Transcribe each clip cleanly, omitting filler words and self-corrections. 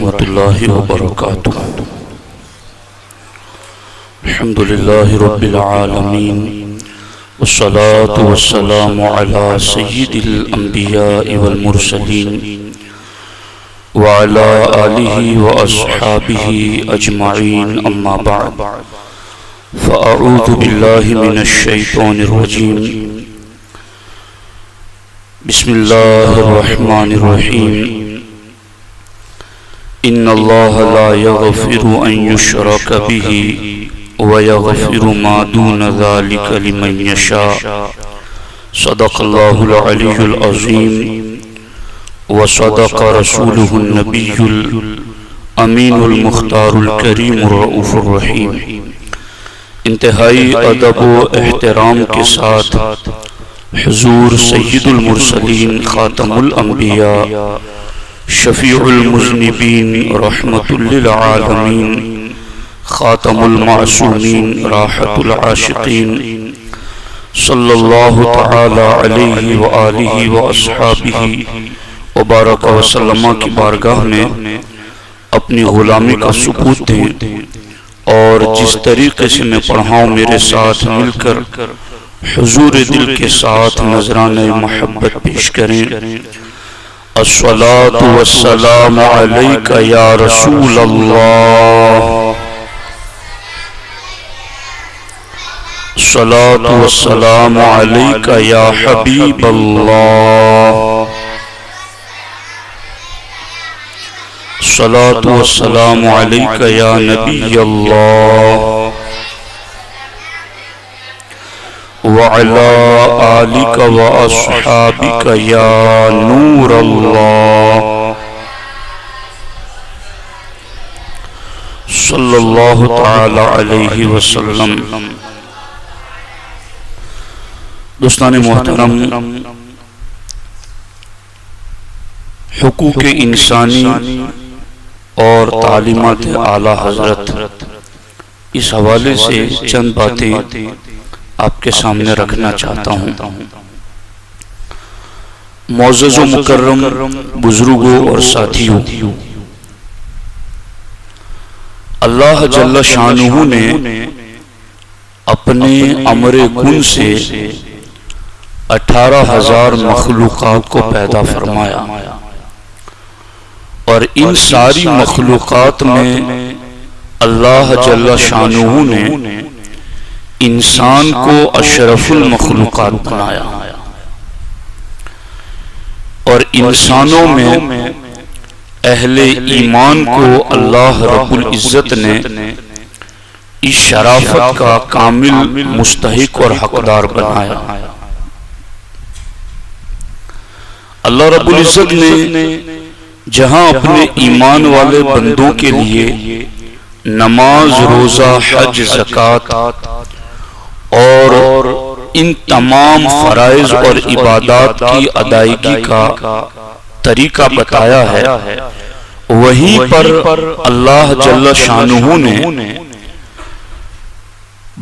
ورحمۃ اللہ وبرکاتہ۔ الحمد للہ رب العالمین والصلاة والسلام علی سید الانبیاء والمرسلین وعلی آلہ واصحابہ اجمعین، اما بعد فاعوذ باللہ من الشیطان الرجیم، بسم اللہ الرحمن الرحیم۔ ان اللہ لا یغفر ان یشرک بہ ویغفر ما دون ذلک لمن یشاء، صدق اللہ العلی العظیم وصدق رسولہ النبی الامین المختار الکریم الرؤوف الرحیم۔ انتہائی ادب و احترام کے ساتھ حضور سید المرسلین، خاتم الانبیاء، شفیع المذنبین، رحمت للعالمین، خاتم المعصومین، راحت العاشقین، صلی اللہ تعالی علیہ وآلہ واصحابہ وبارک وسلم کی بارگاہ میں اپنی غلامی کا ثبوت دیں، اور جس طریقے سے میں پڑھاؤں میرے ساتھ مل کر حضور دل کے ساتھ نذرانہ محبت پیش کریں۔ الصلاۃ والسلام علیک یا رسول اللہ، الصلاۃ والسلام علیک یا حبیب اللہ، الصلاۃ والسلام علیک یا نبی اللہ، وعلى آلك وأصحابك يا نور الله، صلی اللہ تعالی علیہ وسلم۔ دوستان محترم، حقوق انسانی اور تعلیمات اعلیٰ حضرت، اس حوالے سے چند باتیں آپ کے سامنے رکھنا چاہتا ہوں۔ معزز و مکرم بزرگوں اور ساتھیوں، اللہ جل شانہ نے اپنے امر کن سے 18,000 مخلوقات کو پیدا فرمایا، اور ان ساری مخلوقات میں اللہ جل شانہ نے انسان کو اشرف المخلوقات بنایا، اور انسانوں میں اہل ایمان کو اللہ رب العزت نے اس شرافت کا کامل مستحق اور حقدار بنایا۔ اللہ رب العزت نے جہاں اپنے ایمان والے بندوں کے لیے نماز، روزہ، حج، زکوٰۃ اور ان تمام فرائض اور عبادات کی ادائیگی کا طریقہ بتایا ہے، وہیں پر اللہ جل شانہ نے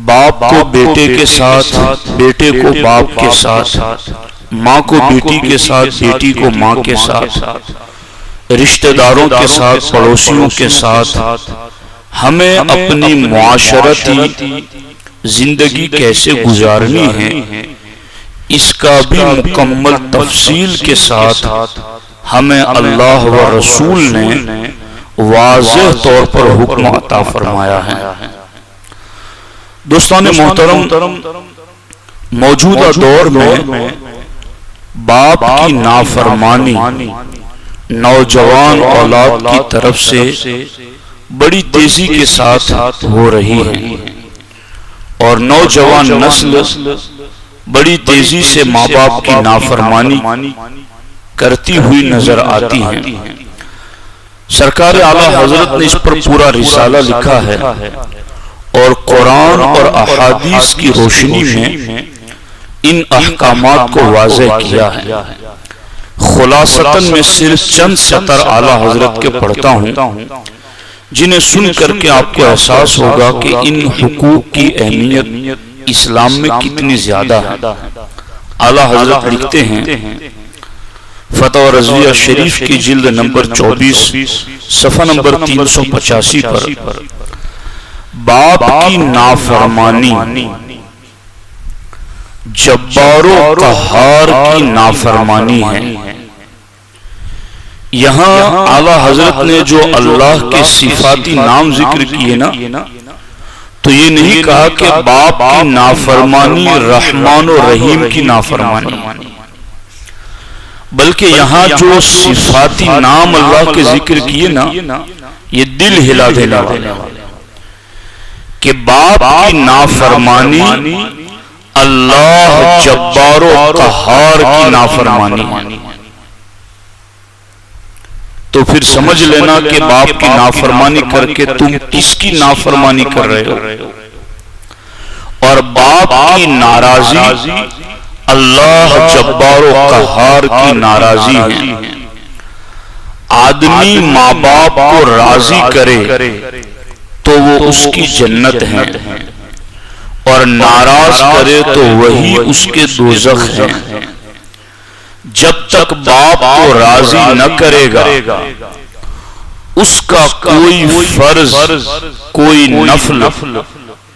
باپ کو بیٹے کے ساتھ، بیٹے کو باپ کے ساتھ، ماں کو بیٹی کے ساتھ، بیٹی کو ماں کے ساتھ، رشتہ داروں کے ساتھ، پڑوسیوں کے ساتھ ہمیں اپنی معاشرتی زندگی کیسے گزارنی ہے، اس کا بھی مکمل تفصیل کے ساتھ ہمیں اللہ و رسول نے واضح طور پر حکم عطا فرمایا ہے۔ دوستان محترم، موجودہ دور میں باپ کی نافرمانی نوجوان اولاد کی طرف سے بڑی تیزی کے ساتھ ہو رہی ہے، اور نوجوان نسل بڑی تیزی سے ماں باپ کی نافرمانی کرتی ہوئی نظر آتی ہے۔ سرکار اعلیٰ حضرت نے اس پر پورا رسالہ لکھا ہے، اور قرآن اور احادیث کی روشنی میں ان احکامات کو واضح کیا ہے۔ خلاصتاً میں صرف چند سطر اعلیٰ حضرت کے پڑھتا ہوں، جنہیں سن کر کے آپ کو احساس ہوگا کہ ان حقوق کی اہمیت اسلام میں کتنی زیادہ ہے۔ اعلیٰ حضرت لکھتے ہیں، فتح رضویہ شریف کی جلد نمبر 24 صفحہ نمبر 385 پر باپ کی نافرمانی جبار و قہار کی نافرمانی ہے۔ یہاں اعلیٰ حضرت نے جو اللہ کے صفاتی نام ذکر کیے نا، تو یہ نہیں کہا کہ باپ کی نافرمانی رحمان و رحیم کی نافرمانی، بلکہ یہاں جو صفاتی نام اللہ کے ذکر کیے نا، یہ دل ہلا دینے والے کہ باپ کی نافرمانی اللہ جبار و قہار کی نافرمانی، تو پھر سمجھ لینا کہ باپ کی نافرمانی کر کے تم کس کی نافرمانی کر رہے ہو، اور باپ کی ناراضی اللہ جبار و قہار کی ناراضی ہے۔ آدمی ماں باپ کو راضی کرے تو وہ اس کی جنت ہے، اور ناراض کرے تو وہی اس کے دوزخ ہے۔ جب تک باپ کو راضی نہ کرے گا اس کا کوئی فرض، کوئی نفل،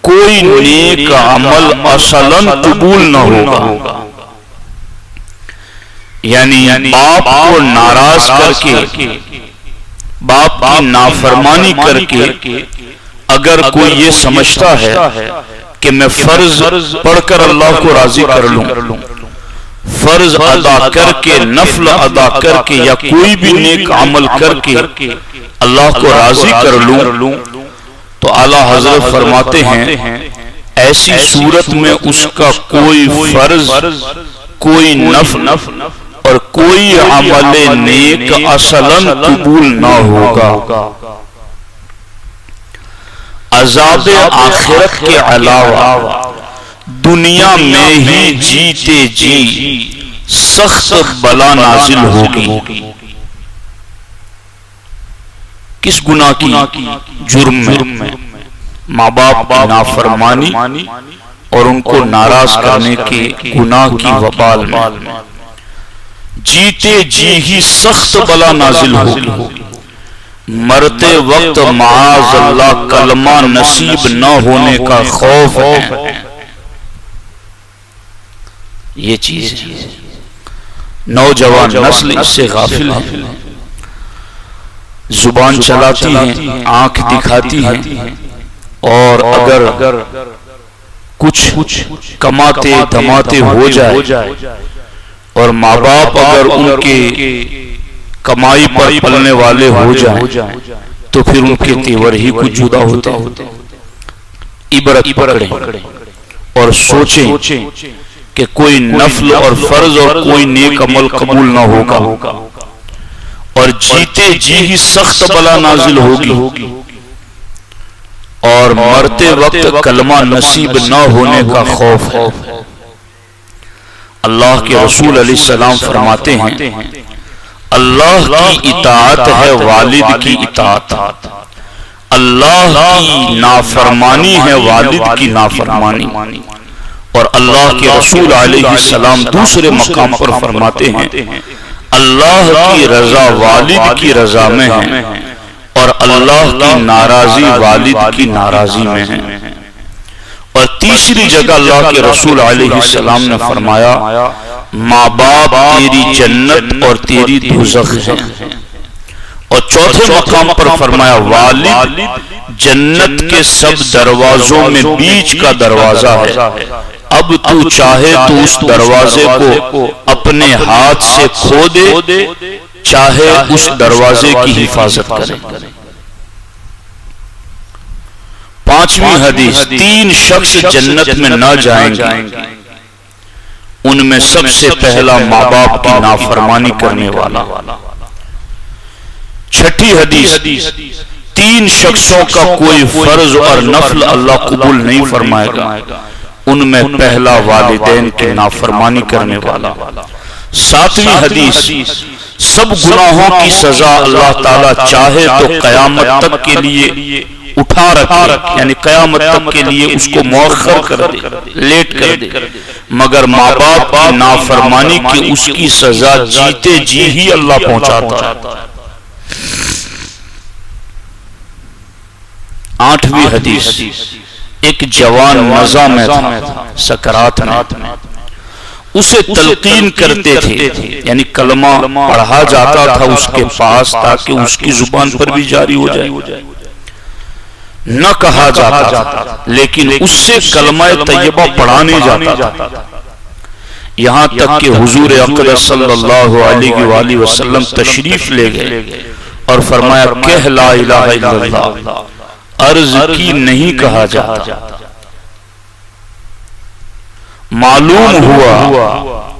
کوئی نیک عمل اصلاً قبول نہ ہوگا۔ یعنی باپ کو ناراض کر کے، باپ کی نافرمانی کر کے اگر کوئی یہ سمجھتا ہے کہ میں فرض پڑھ کر اللہ کو راضی کر لوں، فرض ادا کر کے، نفل ادا کر کے، یا کوئی بھی نیک عمل کر کے اللہ کو راضی کر لوں، تو اعلیٰ حضرت فرماتے ہیں ایسی صورت میں اس کا کوئی فرض، کوئی نفل اور کوئی عمل نیک اصلاً قبول نہ ہوگا۔ عذاب آخرت کے علاوہ دنیا میں ہی جیتے جی سخت بلا نازل ہوگی۔ کس گناہ کی؟ جرم میں، ماں باپ کی نافرمانی اور ان کو ناراض کرنے کے گناہ کی وبال میں جیتے جی ہی سخت بلا نازل ہوگی۔ مرتے وقت معاذ اللہ کلمہ نصیب نہ ہونے کا خوف ہے۔ یہ چیز نوجوان نسل اس سے غافل ہے، زبان چلاتی ہے، آنکھ دکھاتی ہے، اور اگر کچھ کماتے دھماتے ہو جائے اور ماں باپ اگر ان کے کمائی پر پلنے والے ہو جائیں تو پھر ان کے تیور ہی کچھ جدا ہوتے ہیں۔ عبرت پکڑیں اور سوچیں کہ کوئی نفل اور فرض اور کوئی نیک عمل قبول نہ ہوگا، اور جیتے جی ہی سخت بلا نازل ہوگی، اور مرتے وقت کلمہ نصیب نہ ہونے کا خوف ہے۔ اللہ کے رسول علیہ السلام فرماتے ہیں اللہ کی اطاعت ہے والد کی اطاعت، اللہ کی نافرمانی ہے والد کی نافرمانی۔ اور اللہ کے رسول علیہ السلام دوسرے مقام پر فرماتے ہیں اللہ کی رضا والد کی رضا میں ہے، اور اللہ کی ناراضی والد کی ناراضی میں ہے۔ اور تیسری جگہ اللہ کے رسول علیہ السلام نے فرمایا ماں باپ تیری جنت اور تیری دوزخ ہے۔ اور چوتھے مقام پر فرمایا والد جنت کے سب دروازوں میں بیچ کا دروازہ ہے، اب تو چاہے تو اس دروازے کو اپنے ہاتھ سے کھو دے، چاہے اس دروازے کی حفاظت کرے۔ پانچویں حدیث، تین شخص جنت میں نہ جائیں گے، ان میں سب سے پہلا ماں باپ کی نافرمانی کرنے والا۔ چھٹی حدیث، تین شخصوں کا کوئی فرض اور نفل اللہ قبول نہیں فرمائے گا، ان میں پہلا والدین کی نافرمانی کرنے والا۔ ساتویں حدیث، سب گناہوں کی سزا اللہ تعالیٰ چاہے تو قیامت تک کے لیے اٹھا رکھے، یعنی قیامت تک کے لیے اس کو مؤخر کر دے، لیٹ کر دے، مگر ماں باپ کی نافرمانی کی اس کی سزا جیتے جی ہی اللہ پہنچاتا ہے۔ 8ویں حدیث، ایک جوان نزع میں تھا، سکرات میں، اسے تلقین کرتے تھے، یعنی کلمہ پڑھا جاتا تھا اس کے پاس تاکہ اس کی زبان پر بھی جاری ہو جائے، نہ کہا جاتا تھا لیکن اس سے کلمہ طیبہ پڑھانے جاتا تھا، یہاں تک کہ حضور اقدس صلی اللہ علیہ وآلہ وسلم تشریف لے گئے اور فرمایا کہہ لا الہ الا اللہ، عرض کی نہیں کہا جاتا۔ معلوم ہوا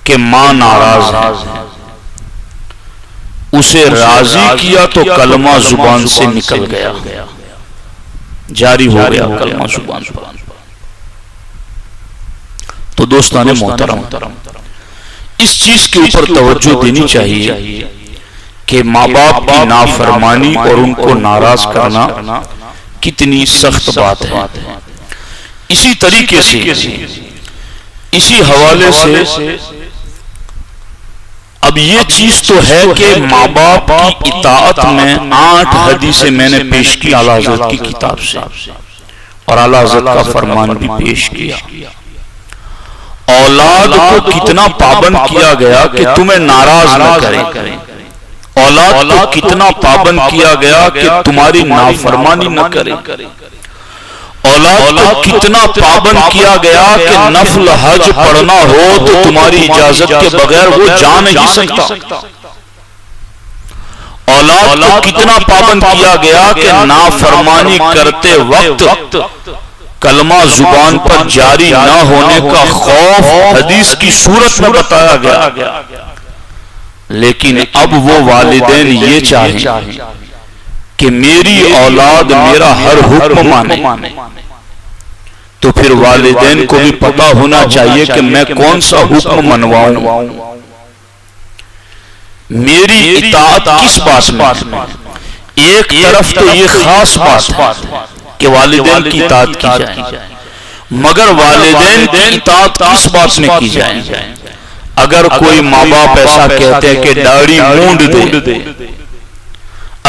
کہ ماں ناراض ہے، اسے راضی کیا تو کلمہ زبان سے نکل گیا، جاری ہو گیا کلمہ زبان پر۔ تو دوستان محترم، اس چیز کے اوپر توجہ دینی چاہیے کہ ماں باپ کی نافرمانی اور ان کو ناراض کرنا کتنی سخت بات ہے۔ اسی طریقے سے، اسی حوالے سے اب یہ چیز تو ہے کہ ماں باپ کی اطاعت میں 8 حدیثیں میں نے پیش کی اعلیٰ حضرت کی کتاب سے، اور اعلیٰ حضرت کا فرمان بھی پیش کیا۔ اولاد کو کتنا پابند کیا گیا کہ تمہیں ناراض نہ کرے، اولاد کو کتنا پابند کیا گیا کہ تمہاری نافرمانی نہ کرے، اولاد کو کتنا پابند کیا گیا کہ نفل حج پڑھنا ہو تو تمہاری اجازت کے بغیر وہ جا نہیں سکتا، اولاد کو کتنا پابند کیا گیا کہ نافرمانی کرتے وقت کلمہ زبان پر جاری نہ ہونے کا خوف حدیث کی صورت میں بتایا گیا، لیکن اب وہ والدین یہ چاہیں کہ میری اولاد میرا ہر حکم مانے، تو پھر والدین کو بھی پتا ہونا چاہیے کہ میں کون سا حکم منواؤں، میری اطاعت کس بات میں۔ ایک طرف تو یہ خاص بات ہے کہ والدین کی اطاعت کی جائے، مگر والدین کی اطاعت کس بات میں کی جائے؟ اگر کوئی ماں باپ ایسا کہتے ہیں کہ داڑھی مونڈ دے،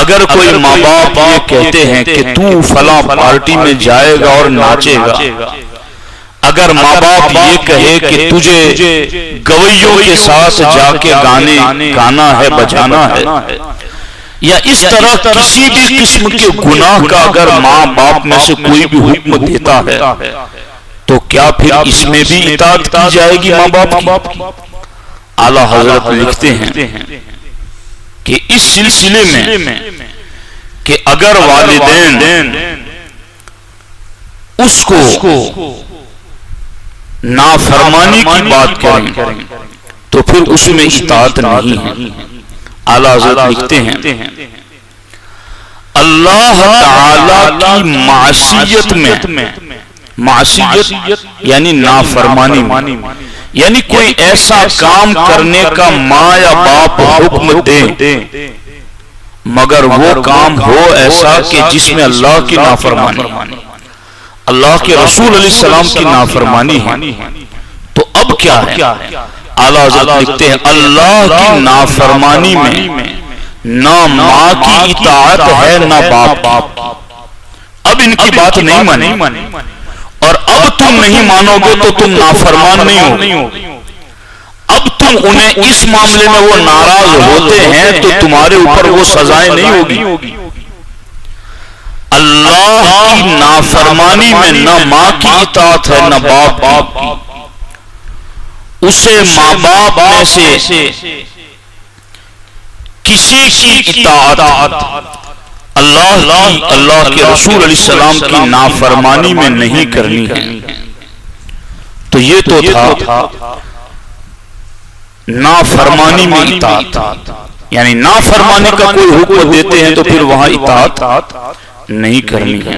اگر کوئی ماں باپ یہ کہتے ہیں کہ تو فلاں پارٹی میں جائے گا اور ناچے گا، اگر ماں باپ یہ کہے کہ تجھے گویوں کے ساتھ جا کے گانا ہے، بجانا ہے، یا اس طرح کسی بھی قسم کے گناہ کا اگر ماں باپ میں سے کوئی بھی حکم دیتا ہے تو کیا پھر اس میں بھی اطاعت کی جائے گی ماں باپ کی؟ اعلیٰ حضرت لکھتے ہیں کہ اس سلسلے میں کہ اگر والدین اس کو نافرمانی کی بات کریں تو پھر اس میں اطاعت نہیں ہے۔ اعلیٰ حضرت لکھتے ہیں اللہ تعالی کی معصیت میں، معصیت یعنی نافرمانی میں، یعنی کوئی ایسا کام کرنے کا ماں یا باپ حکم دے مگر وہ کام ہو ایسا کہ جس میں اللہ کی نافرمانی، اللہ کے رسول علیہ السلام کی نافرمانی ہے، تو اب کیا ہے؟ اعلیٰ حضرت لکھتے ہیں اللہ کی نافرمانی میں نہ ماں کی اطاعت ہے نہ باپ کی۔ اب ان کی بات نہیں مانی، اور اب تم نہیں مانو گے تو تم نافرمان نہیں ہو، اب تم انہیں اس معاملے میں وہ ناراض ہوتے ہیں تو تمہارے اوپر وہ سزائیں نہیں ہوگی۔ اللہ کی نافرمانی میں نہ ماں کی اطاعت ہے نہ باپ کی، اسے ماں باپ میں سے کسی کی اطاعت اللہ کے رسول علیہ السلام کی نافرمانی میں نہیں کرنی ہے۔ تو یہ تو تھا نافرمانی میں اطاعت، یعنی نافرمانی کا کوئی حکم دیتے ہیں تو پھر وہاں اطاعت نہیں کرنی ہے۔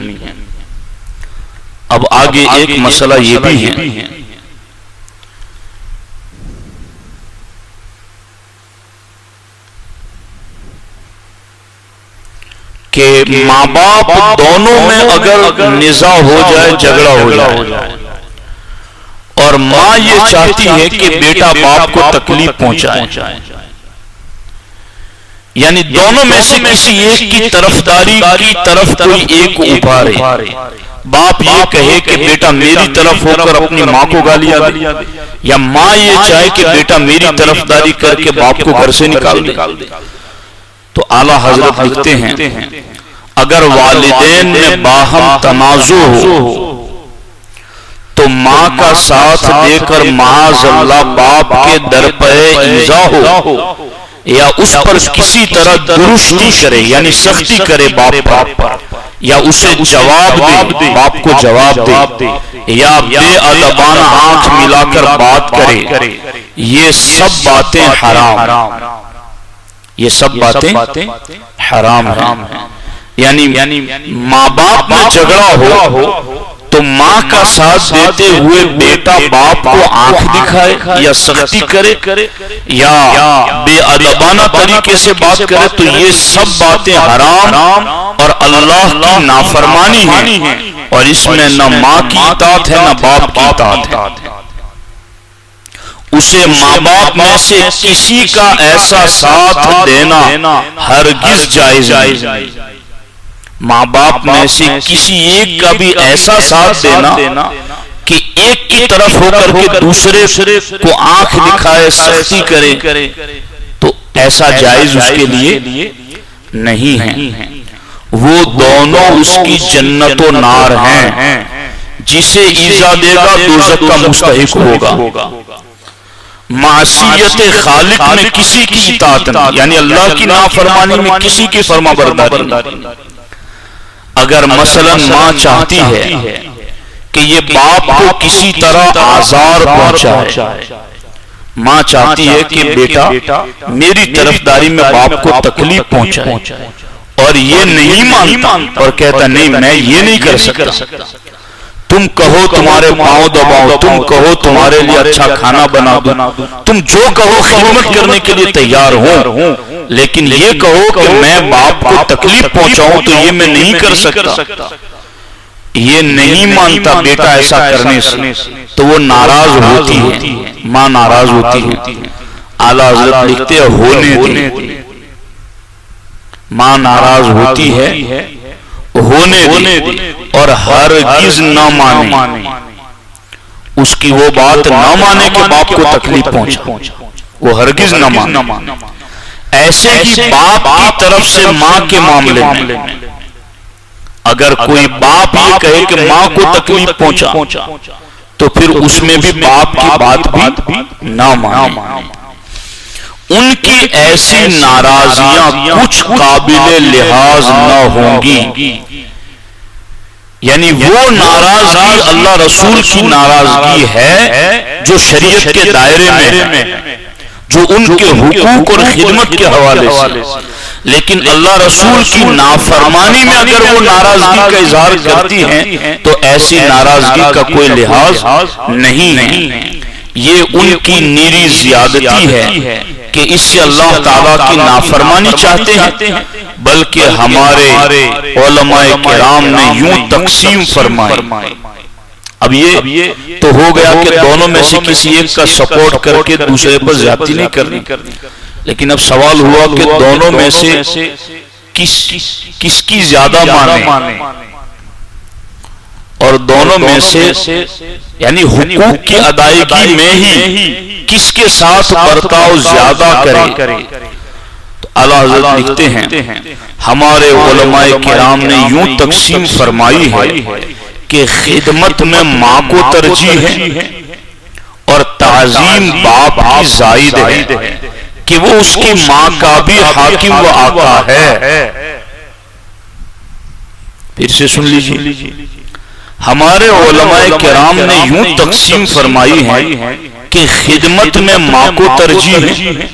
اب آگے ایک مسئلہ یہ بھی ہے کہ ماں باپ دونوں میں اگر نزاع ہو جائے، جھگڑا ہو جائے، اور ماں یہ چاہتی ہے کہ بیٹا باپ کو تکلیف پہنچائے، یعنی دونوں میں سے کسی ایک کی طرفداری کی طرف کوئی ایک ابھارے، باپ یہ کہے کہ بیٹا میری طرف ہو کر اپنی ماں کو گالیاں دے، یا ماں یہ چاہے کہ بیٹا میری طرفداری کر کے باپ کو گھر سے نکال دے، تو اعلیٰ حضرت لکھتے ہیں اگر والدین میں باہم تنازع ہو تو ماں کا ساتھ دے کر معاذ اللہ باپ کے در پہ ایذا ہو یا اس پر کسی طرح درستی کرے، یعنی سختی کرے باپ پر، یا اسے جواب دے، باپ کو جواب دے، یا بے ادبانہ آنکھ ملا کر بات کرے، یہ سب باتیں حرام، یہ سب باتیں حرام ہیں۔ یعنی ماں باپ میں جھگڑا ہو تو ماں کا ساتھ دیتے ہوئے بیٹا باپ کو آنکھ دکھائے یا سختی کرے یا بے ادبانہ طریقے سے بات کرے، تو یہ سب باتیں حرام اور اللہ کی نافرمانی ہیں، اور اس میں نہ ماں کی اطاعت ہے نہ باپ کی اطاعت ہے۔ اسے ماں باپ میں سے کسی کا ایسا ساتھ دینا ہرگز جائز نہیں، ماں باپ میں سے کسی ایک کا بھی ایسا ساتھ دینا کہ ایک کی طرف ہو کر کے دوسرے کو آنکھ دکھائے، سختی کرے، تو ایسا جائز اس کے لیے نہیں ہے۔ وہ دونوں اس کی جنت و نار ہیں، جسے ایذا دے گا دوزخ کا مستحق ہوگا۔ معصیت خالق میں کسی کی اطاعت نہیں، یعنی اللہ کی نافرمانی میں کسی کی فرما برداری نہیں۔ اگر مثلا ماں چاہتی ہے کہ یہ باپ کو کسی طرح آزار پہنچائے، ماں چاہتی ہے کہ بیٹا میری طرفداری میں باپ کو تکلیف پہنچائے، اور یہ نہیں مانتا اور کہتا نہیں میں یہ نہیں کر سکتا، تم کہو تمہارے پاؤں دباؤ، تم کہو تمہارے لیے اچھا کھانا بنا دو، تم جو کہو خدمت کرنے کے لیے تیار ہوں، لیکن یہ کہو کہ میں باپ کو تکلیف پہنچاؤں تو یہ میں نہیں کر سکتا، یہ نہیں مانتا بیٹا ایسا کرنے سے، تو وہ ناراض ہوتی ہے، ماں ناراض ہوتی ہے۔ اعلیٰ حضرت لکھتے ہیں ہونے دے، ماں ناراض ہوتی ہے، ہونے دے، اور ہرگز نہ مانے، اس کی وہ بات نہ مانے کہ باپ کو تکلیف پہنچا، وہ ہرگز نہ مانے۔ ایسے ہی باپ کی طرف سے ماں کے معاملے میں اگر کوئی باپ یہ کہے کہ ماں کو تکلیف پہنچا، تو پھر اس میں بھی باپ کی بات بھی نہ مانے۔ ان کی ایسی ناراضیاں کچھ قابل لحاظ نہ ہوں گی، یعنی وہ ناراضگی اللہ رسول کی ناراضگی ہے جو شریعت کے دائرے میں، جو ان کے حقوق اور خدمت کے حوالے سے، لیکن اللہ رسول کی نافرمانی میں اگر وہ ناراضگی کا اظہار کرتی ہیں تو ایسی ناراضگی کا کوئی لحاظ نہیں ہے۔ یہ ان کی نیری زیادتی ہے کہ اس سے اللہ تعالیٰ کی نافرمانی چاہتے ہیں، بلکہ ہمارے علماء کرام نے یوں تقسیم فرمائی۔ اب یہ تو ہو گیا کہ دونوں میں سے کسی ایک کا سپورٹ کر کے دوسرے پر زیادتی نہیں کرنی، لیکن اب سوال ہوا کہ دونوں میں سے کس کی زیادہ مانے، اور دونوں میں سے یعنی حقوق کی ادائیگی میں ہی کس کے ساتھ برتاؤ زیادہ کرے۔ تو اعلیٰ حضرت لکھتے ہیں ہمارے علماء کرام نے یوں تقسیم فرمائی ہے کہ خدمت میں ماں کو ترجیح ہے، اور تعظیم باپ کی زائد ہے کہ وہ اس کی ماں کا بھی حاکم و آقا ہے۔ پھر سے سن لیجیے، ہمارے علماء کرام نے یوں تقسیم فرمائی ہے کہ خدمت میں ماں کو ترجیح ہے،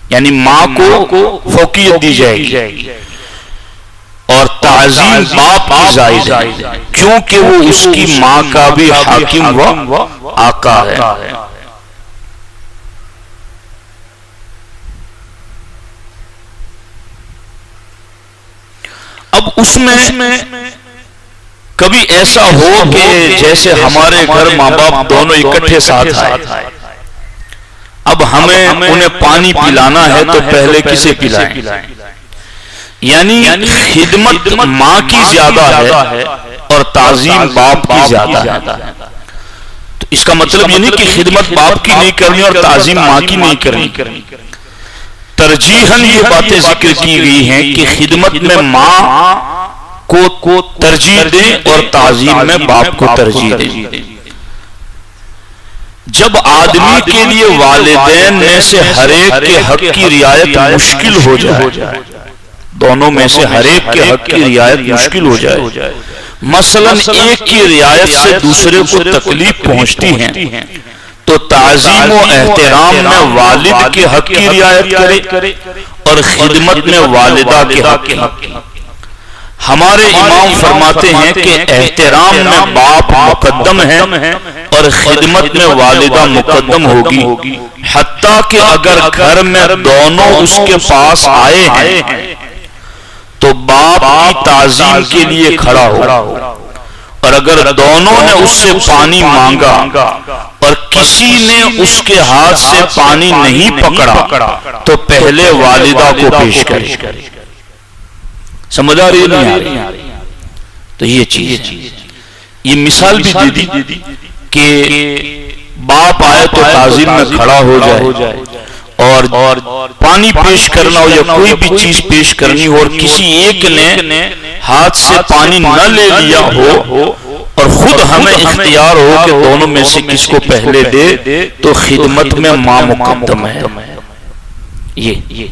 یعنی ماں کو فوقیت دی جائے گی، اور تعظیم باپ کی زائد ہے کیونکہ وہ اس کی ماں کا بھی حاکم و آقا ہے۔ اب اس میں کبھی ایسا ہو کہ جیسے ہمارے گھر ماں باپ دونوں اکٹھے ساتھ آئے، اب ہمیں انہیں پانی پلانا ہے تو پہلے کسے پلائیں؟ یعنی خدمت ماں کی زیادہ ہے اور تعظیم باپ کی زیادہ ہے. تو اس کا مطلب یہ نہیں کہ خدمت باپ کی نہیں کرنی اور تعظیم ماں کی نہیں کرنی. ترجیحاً یہ باتیں ذکر کی گئی ہیں کہ خدمت میں ماں کو ترجیح دیں اور تعظیم میں باپ کو ترجیح دیں. جب آدمی کے لیے والدین میں سے ہر ایک کے حق کی رعایت مشکل ہو جائے، دونوں میں سے ہر ایک کے حق کی رعایت مشکل ہو جائے، مثلا ایک کی رعایت سے دوسرے کو تکلیف پہنچتی ہے، تو تعظیم و احترام میں والد کے حق کی رعایت کرے اور خدمت میں والدہ کے حق کی. ہمارے امام فرماتے ہیں کہ احترام میں باپ مقدم ہے اور خدمت میں والدہ مقدم ہوگی، حتیٰ کہ اگر گھر میں دونوں اس کے پاس آئے ہیں تو باپ کی تعظیم کے لیے کھڑا ہو، اور اگر دونوں نے اس سے پانی مانگا اور کسی نے اس کے ہاتھ سے پانی نہیں پکڑا تو پہلے والدہ کو پیش کرے. سمجھ آ رہی نہیں آ رہی؟ تو یہ چیز یہ مثال بھی دے دی کہ باپ آئے تو تعظیم میں کھڑا ہو جائے اور پانی پیش کرنا ہو یا کوئی بھی چیز پیش کرنی ہو اور کسی ایک نے ہاتھ سے پانی نہ لے لیا ہو اور خود ہمیں اختیار ہو کہ دونوں میں سے کس کو پہلے دے، تو خدمت میں ماں مقدم ہے. یہ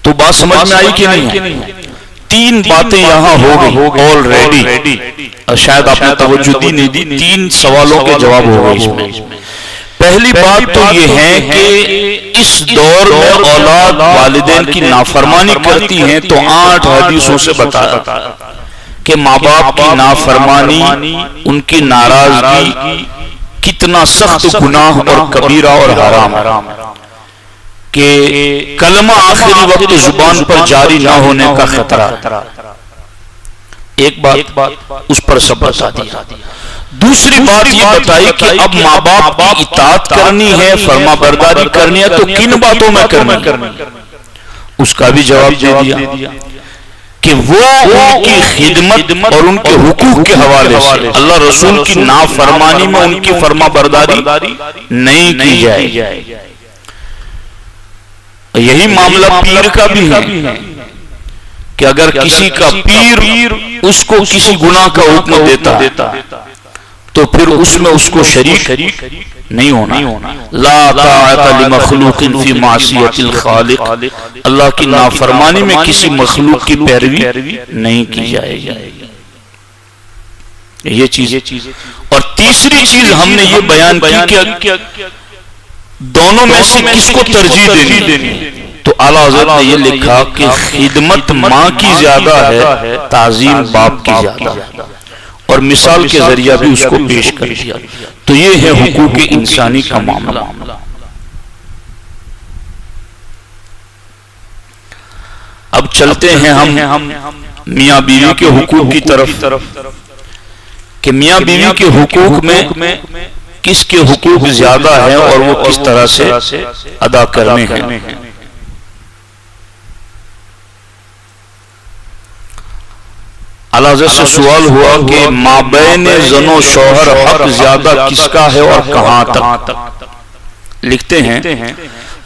تو بات سمجھ میں آئی کہ نہیں؟ تین باتیں یہاں ہو گئی آلریڈی، اور شاید آپ نے توجہ دی نہیں دی. تین سوالوں کے جواب ہو گئے اس میں. پہلی بات تو یہ ہے کہ اس دور میں اولاد والدین کی نافرمانی کرتی ہیں تو 8 حدیثوں سے بتایا کہ ماں باپ کی نافرمانی، ان کی ناراضگی کتنا سخت گناہ اور کبیرہ اور حرام ہے، کہ کلمہ آخری وقت زبان پر جاری نہ ہونے کا خطرہ. ایک بات اس پر سب بتا دیا. دوسری بات یہ بتائی کہ اب ماں باپ کی اطاعت کرنی ہے، فرما برداری کرنی ہے تو کن باتوں میں کرنی، اس کا بھی جواب دے دیا کہ وہ ان کی خدمت اور ان کے حقوق کے حوالے سے اللہ رسول کی نافرمانی میں ان کی فرما برداری نہیں کی جائے. یہی معاملہ پیر کا بھی ہے کہ اگر کسی کا پیر اس کو کسی گناہ کا حکم دیتا تو پھر اس میں اس کو شریک نہیں ہونا. لا طاعت لمخلوق فی معصیت الخالق، اللہ کی نافرمانی میں کسی مخلوق کی پیروی نہیں کی جائے گی. یہ چیز. اور تیسری چیز ہم نے یہ بیان کی کہ دونوں میں سے کس کو ترجیح دینی، تو اعلیٰ حضرت نے یہ لکھا کہ خدمت ماں کی زیادہ ہے، تعظیم باپ کی زیادہ ہے، اور مثال کے ذریعہ بھی اس کو پیش کر دیا. تو یہ ہے حقوق انسانی کا معاملہ. اب چلتے ہیں ہم میاں بیوی کے حقوق کی طرف کہ میاں بیوی کے حقوق میں کس کے حقوق زیادہ ہیں اور وہ کس طرح سے ادا کرنے ہیں. حضرت سے سوال ہوا کہ مابین زن و شوہر حق زیادہ کس کا ہے اور کہاں تک. لکھتے ہیں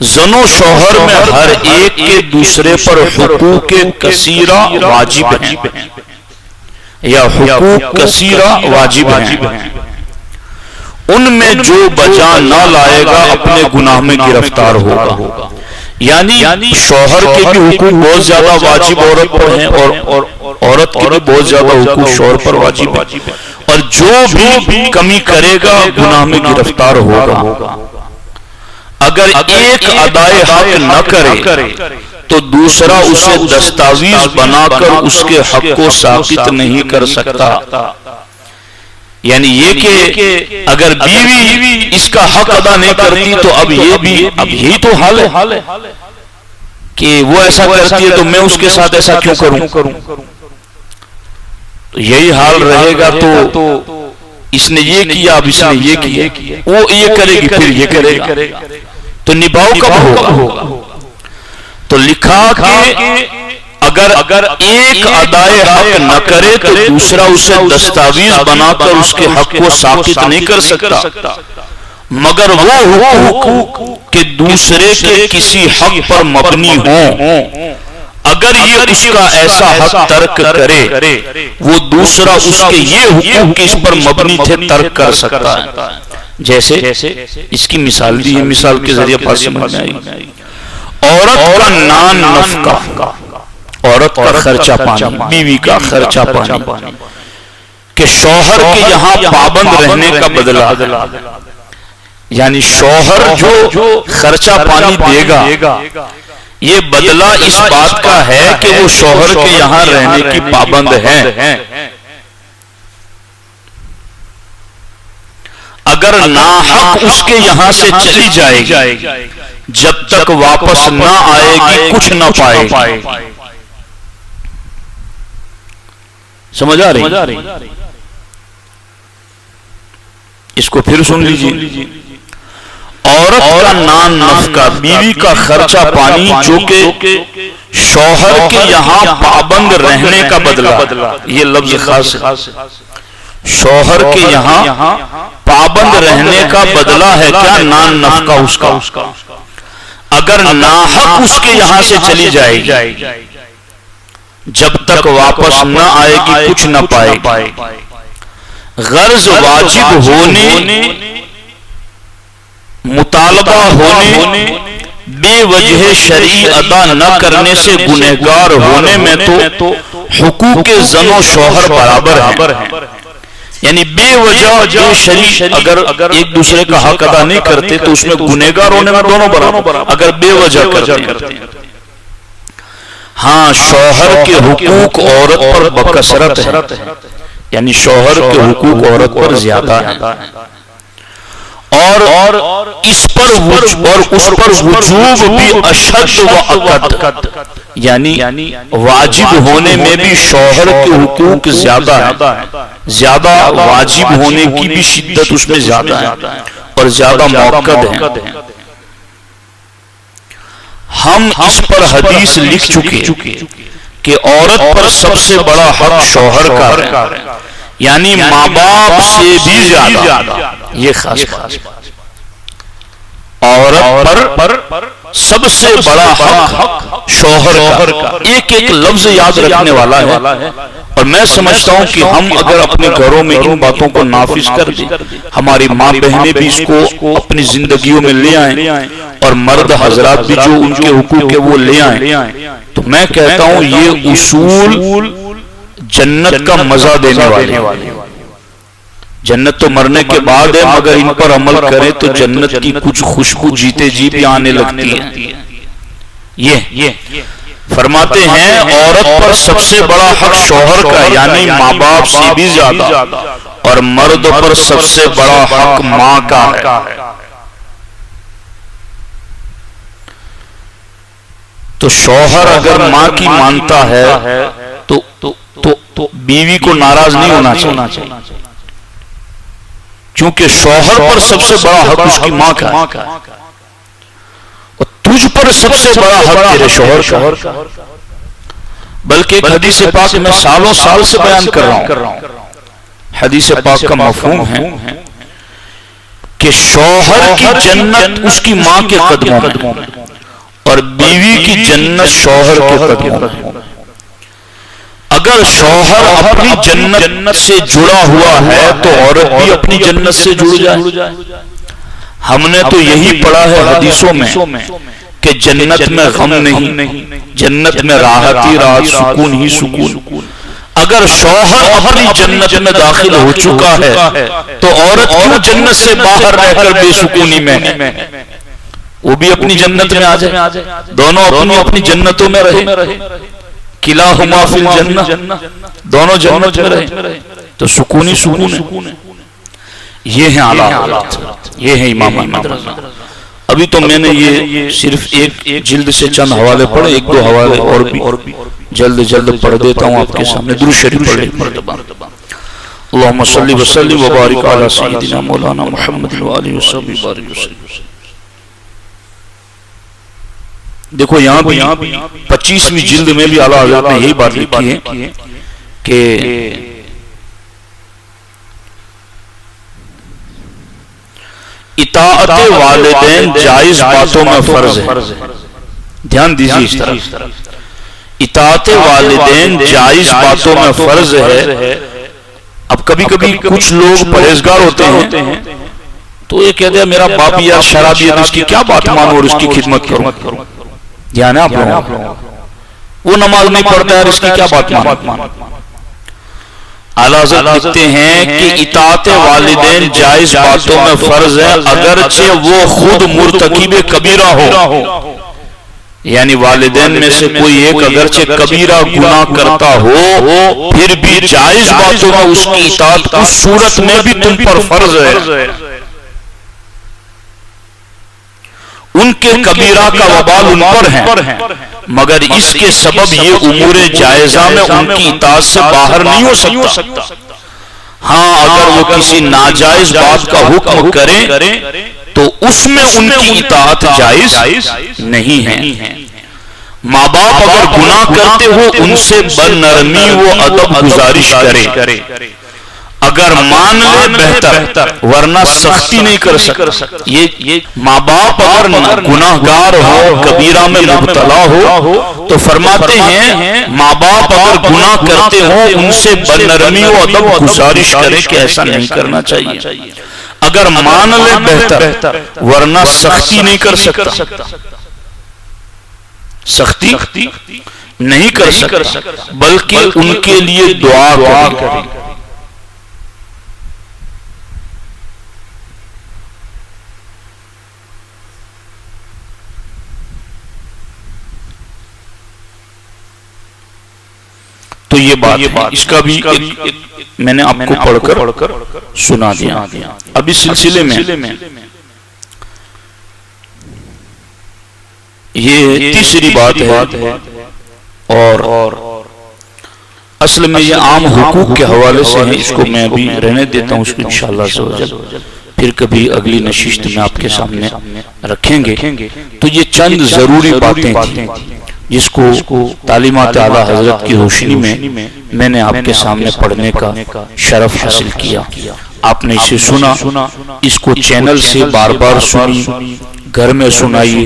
زن و شوہر میں ہر ایک کے دوسرے پر حقوق کثیرہ واجب ہیں یا حقوق کثیرہ واجب ہیں. ان میں جو بجا نہ لائے گا اپنے گناہ میں گرفتار ہوگا. یعنی شوہر کے بھی حقوق بہت زیادہ واجب عورت پر ہیں اور عورت کے بھی بہت زیادہ حقوق شوہر پر واجب ہیں، اور جو بھی کمی کرے گا گناہ میں گرفتار ہوگا. اگر ایک ادائے حق نہ کرے تو دوسرا اسے دستاویز بنا کر اس کے حق کو ثابت نہیں کر سکتا. یعنی یہ کہ اگر بیوی اس کا حق ادا نہیں کرتی تو اب یہی تو حال ہے کہ وہ ایسا کرتی ہے تو میں اس کے ساتھ ایسا کیوں کروں. تو یہی حال رہے گا تو اس نے یہ کیا اب اس نے یہ کیا، وہ یہ کرے گی پھر یہ کرے گا، تو نبھاؤ کب ہوگا. تو لکھا کہ اگر ایک ادائے حق نہ کرے تو دوسرا اسے دستاویز بنا کر اس کے حق کو ساقط نہیں کر سکتا، مگر وہ حقوق کہ دوسرے کے کسی حق پر مبنی ہوں، اگر یہ اس کا ایسا حق ترک کرے وہ دوسرا اس کے یہ حقوق اس پر مبنی تھے ترک کر سکتا ہے. جیسے اس کی مثال دی ہے، مثال کے ذریعے بات سمجھ میں آئی. عورت کا نان نفقہ، عورت کا خرچہ پانی، بیوی کا خرچہ پانی، کہ شوہر کے یہاں پابند رہنے کا بدلہ، یعنی شوہر جو خرچہ پانی دے گا یہ بدلہ اس بات کا ہے کہ وہ شوہر کے یہاں رہنے کی پابند ہے. اگر ناحق اس کے یہاں سے چلی جائے گی جب تک واپس نہ آئے گی کچھ نہ پائے گی. سمجھ آ رہی؟ اس کو پھر سن لیجیے. عورت کا نان نفقہ، بیوی کا خرچہ پانی جو کہ شوہر کے یہاں پابند رہنے کا بدلہ، یہ لفظ خاص ہے، شوہر کے یہاں پابند رہنے کا بدلہ ہے کیا؟ نان نفقہ اس کا. اگر ناحق اس کے یہاں سے چلی جائے گی جب تک واپس نہ آئے گی کچھ نہ پائے گی. غرض واجب ہونے، مطالبہ ہونے، بے وجہ شرعی ادا نہ کرنے سے گنہگار ہونے میں تو حقوق زن و شوہر برابر ہیں. یعنی بے وجہ بے شرعی اگر ایک دوسرے کا حق ادا نہیں کرتے تو اس میں گنہگار ہونے میں دونوں برابر، اگر بے وجہ کرتے ہیں. ہاں شوہر کے حقوق عورت پر بکثرت ہے، یعنی شوہر کے حقوق عورت پر زیادہ ہیں، اور اس پر وجوب بھی اشد و اکد، یعنی واجب ہونے میں بھی شوہر کے حقوق زیادہ ہیں، زیادہ واجب ہونے کی بھی شدت اس میں زیادہ ہے اور زیادہ موقد ہیں. ہم اس پر حدیث لکھ چکے کہ عورت پر سب سے بڑا حق شوہر کا ہے، یعنی ماں باپ سے بھی زیادہ. یہ خاص بات، عورت پر سب سے بڑا حق شوہر کا. ایک ایک لفظ یاد رکھنے والا ہے، اور میں سمجھتا ہوں کہ ہم اگر اپنے گھروں میں ان باتوں کو نافذ کر دیں، ہماری ماں بہنیں بھی اس کو اپنی زندگیوں میں لے آئیں، اور مرد حضرات بھی جو ان کے حقوق ہے وہ لے آئیں، تو میں کہتا ہوں یہ اصول جنت کا مزہ دینے والے. جنت تو مرنے کے بعد ہے، مگر ان پر عمل کریں تو جنت کی کچھ خوشبو جیتے جی بھی آنے لگتی ہے. یہ فرماتے ہیں عورت پر سب سے بڑا حق شوہر کا، یعنی ماں باپ سے بھی زیادہ، اور مرد پر سب سے بڑا حق ماں کا ہے. تو شوہر اگر ماں کی مانتا ہے تو بیوی کو ناراض نہیں ہونا چاہیے، کیونکہ شوہر پر سب سے بڑا حق اس کی ماں کا ہے، اور تجھ پر سب سے بڑا حق تیرے شوہر کا. بلکہ ایک حدیث پاک میں سالوں سال سے بیان کر رہا ہوں، حدیث پاک کا مفہوم ہے کہ شوہر کی جنت اس کی ماں کے قدموں میں، اور بیوی کی جنت شوہر کے قدموں میں. اگر شوہر اپنی جنت سے جڑا ہوا ہے تو عورت بھی اپنی جنت سے جڑ جائے. ہم نے تو یہی پڑھا ہے حدیثوں میں کہ جنت میں غم نہیں، جنت میں راحت ہی راحت، سکون ہی سکون. اگر شوہر اپنی جنت میں داخل ہو چکا ہے تو عورت کیوں جنت سے باہر رہ کر بے سکونی میں ہے؟ وہ بھی اپنی جنت میں آ جائے، دونوں اپنی جنتوں میں رہے. کلاہما فی الجنہ، دونوں جنت میں رہے تو سکون ہے. یہ ہیں اعلیٰ حضرات، یہ ہیں امام احمد رضا. ابھی تو میں نے یہ صرف ایک جلد سے چند حوالے پڑھے، ایک دو حوالے اور بھی جلد پڑھ دیتا ہوں آپ کے سامنے۔ درود شریف پڑھ لیں۔ اللہم صلی وسلم وبارک علی سیدنا مولانا محمد وآلہ وصحبہ بارک وسلم۔ دیکھو یہاں بھی 25ویں جلد میں بھی اعلیٰ حضرت نے یہی بات لکھی ہے کہ اطاعت والدین جائز باتوں میں فرض ہے۔ دھیان دیجیے اس طرف، اطاعت والدین جائز باتوں میں فرض ہے۔ اب کبھی کچھ لوگ پرہیزگار ہوتے ہیں تو یہ کہتے ہیں میرا باپ یا شرابی ہے، اس کی کیا بات مانو اور اس کی خدمت کروں۔ دھیان ہے آپ لوگوں، وہ نماز نہیں پڑھتا ہے، اس کی کیا بات مانو۔ اعلیٰ حضرت لکھتے ہیں کہ اطاعت والدین جائز باتوں میں فرض ہے اگرچہ وہ خود مرتکب کبیرہ ہو، یعنی والدین میں سے کوئی ایک اگرچہ کبیرہ گناہ کرتا ہو پھر بھی جائز باتوں میں اس کی اطاعت اس صورت میں بھی تم پر فرض ہے۔ ان کے کبیرہ کا وبال ان پر ہے، مگر اس کے سبب یہ امور جائزہ میں ان کی اطاعت سے باہر نہیں ہو سکتا۔ ہاں اگر وہ کسی ناجائز بات کا حکم کریں تو اس میں ان کی اطاعت جائز نہیں ہے۔ ماں باپ اگر گناہ کرتے ہو ان سے بنرمی و ادب گزارش کرے، اگر مان لے بہتر ورنہ سختی نہیں کر سکتا۔ یہ ماں باپ اگر گناہگار ہو، کبیرہ میں مبتلا ہو تو فرماتے ہیں ماں باپ اگر گناہ کرتے ہو ان سے بنرمی و ادب گزارش کرے کہ ایسا نہیں کرنا چاہیے۔ اگر مان لے بہتر ورنہ سختی نہیں کر سکتا، سختی نہیں کر سکتا بلکہ ان کے لیے دعا کرے۔ تو یہ بات اس کا بھی میں نے آپ کو پڑھ کر سنا دیا۔ اب اس سلسلے میں یہ تیسری بات ہے، اور اصل میں یہ عام حقوق کے حوالے سے ہے، اس کو میں ابھی رہنے دیتا ہوں، اس کو انشاءاللہ پھر کبھی اگلی نشست میں آپ کے سامنے رکھیں گے۔ تو یہ چند ضروری باتیں تھیں جس کو تعلیمات اعلیٰ حضرت کی روشنی میں نے آپ کے سامنے پڑھنے کا شرف حاصل کیا۔ آپ نے اسے سنا، اس کو چینل سے بار بار سنی، گھر میں سنائیے،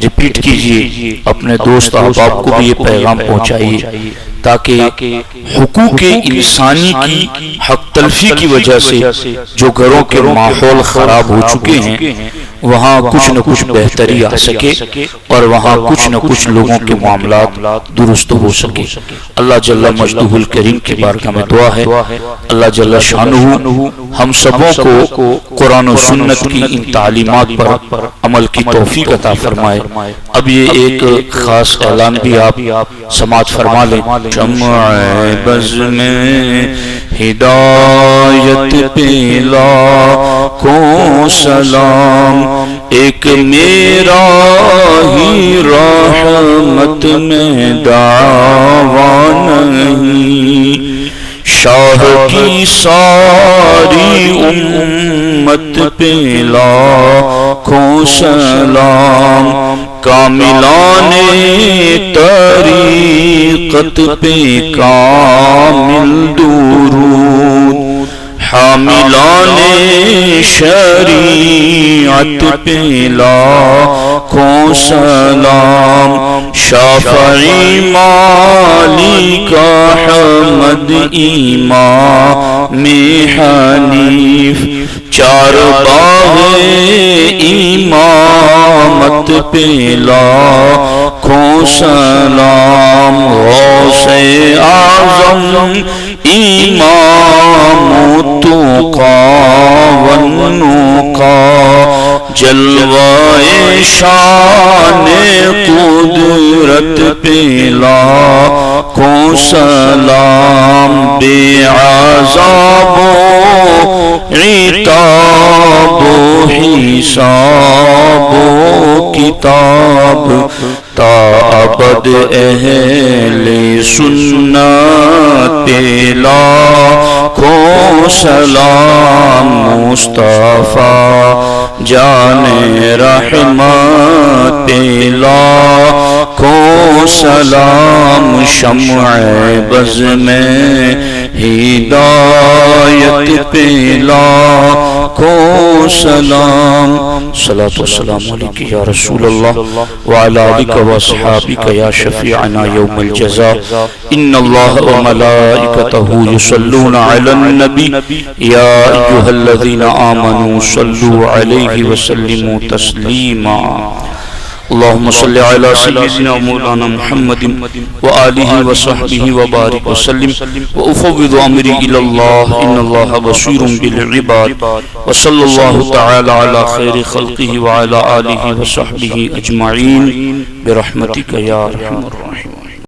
ریپیٹ کیجئے، اپنے دوست احباب کو بھی یہ پیغام پہنچائیے تاکہ حقوق انسانی کی حق تلفی کی وجہ سے جو گھروں کے ماحول خراب ہو چکے ہیں وہاں کچھ نہ کچھ بہتری آ سکے اور وہاں کچھ نہ کچھ لوگوں کے معاملات درست ہو سکے۔ اللہ جل مجدہ الکریم کی بارگاہ میں دعا ہے اللہ جل شانہ ہم سبوں کو قرآن و سنت کی ان تعلیمات پر عمل کی توفیق عطا فرمائے۔ اب یہ ایک خاص اعلان بھی آپ سماعت فرما لیں۔ شمع بز میں ہدایت پہ لاکھوں سلام، ایک میرا ہی رحمت میں دعویٰ نہیں، شاہ کی ساری امت پہ لاکھوں سلام، کاملان طریقت پہ کامل درود، حاملان شریعت پہ لاکھوں سلام، شافعی مالک احمد امام حنیف، چار باغ امامت پہ لاکھوں سلام، غوث اعظم امام التقیٰ والنقیٰ، جلوائے شان قدرت پہ لاکھوں سلام، بے عذاب و عتاب و حساب و کتاب، تا ابد اہل سنت پہ لاکھوں سلام، مصطفیٰ جان رحمت پہ لاکھوں سلام، شمع بز میں ہدایت پہ لاکھوں سلام۔ صلاۃ والسلام علیک یا رسول اللہ وعلی آلک واصحابک یا شفیعنا یوم الجزاء۔ ان اللہ وملائکتہ یصلون علی النبی یا ایھا الذین آمنوا صلوا علیہ وسلموا تسلیما۔ اللهم صل على سيدنا مولانا محمد وآله وصحبه وبارك وسلم، وأفوض أمري إلى الله إن الله بصير بالعباد، وصلى الله تعالى على خير خلقه وعلى آله وصحبه أجمعين برحمتك يا أرحم الراحمين۔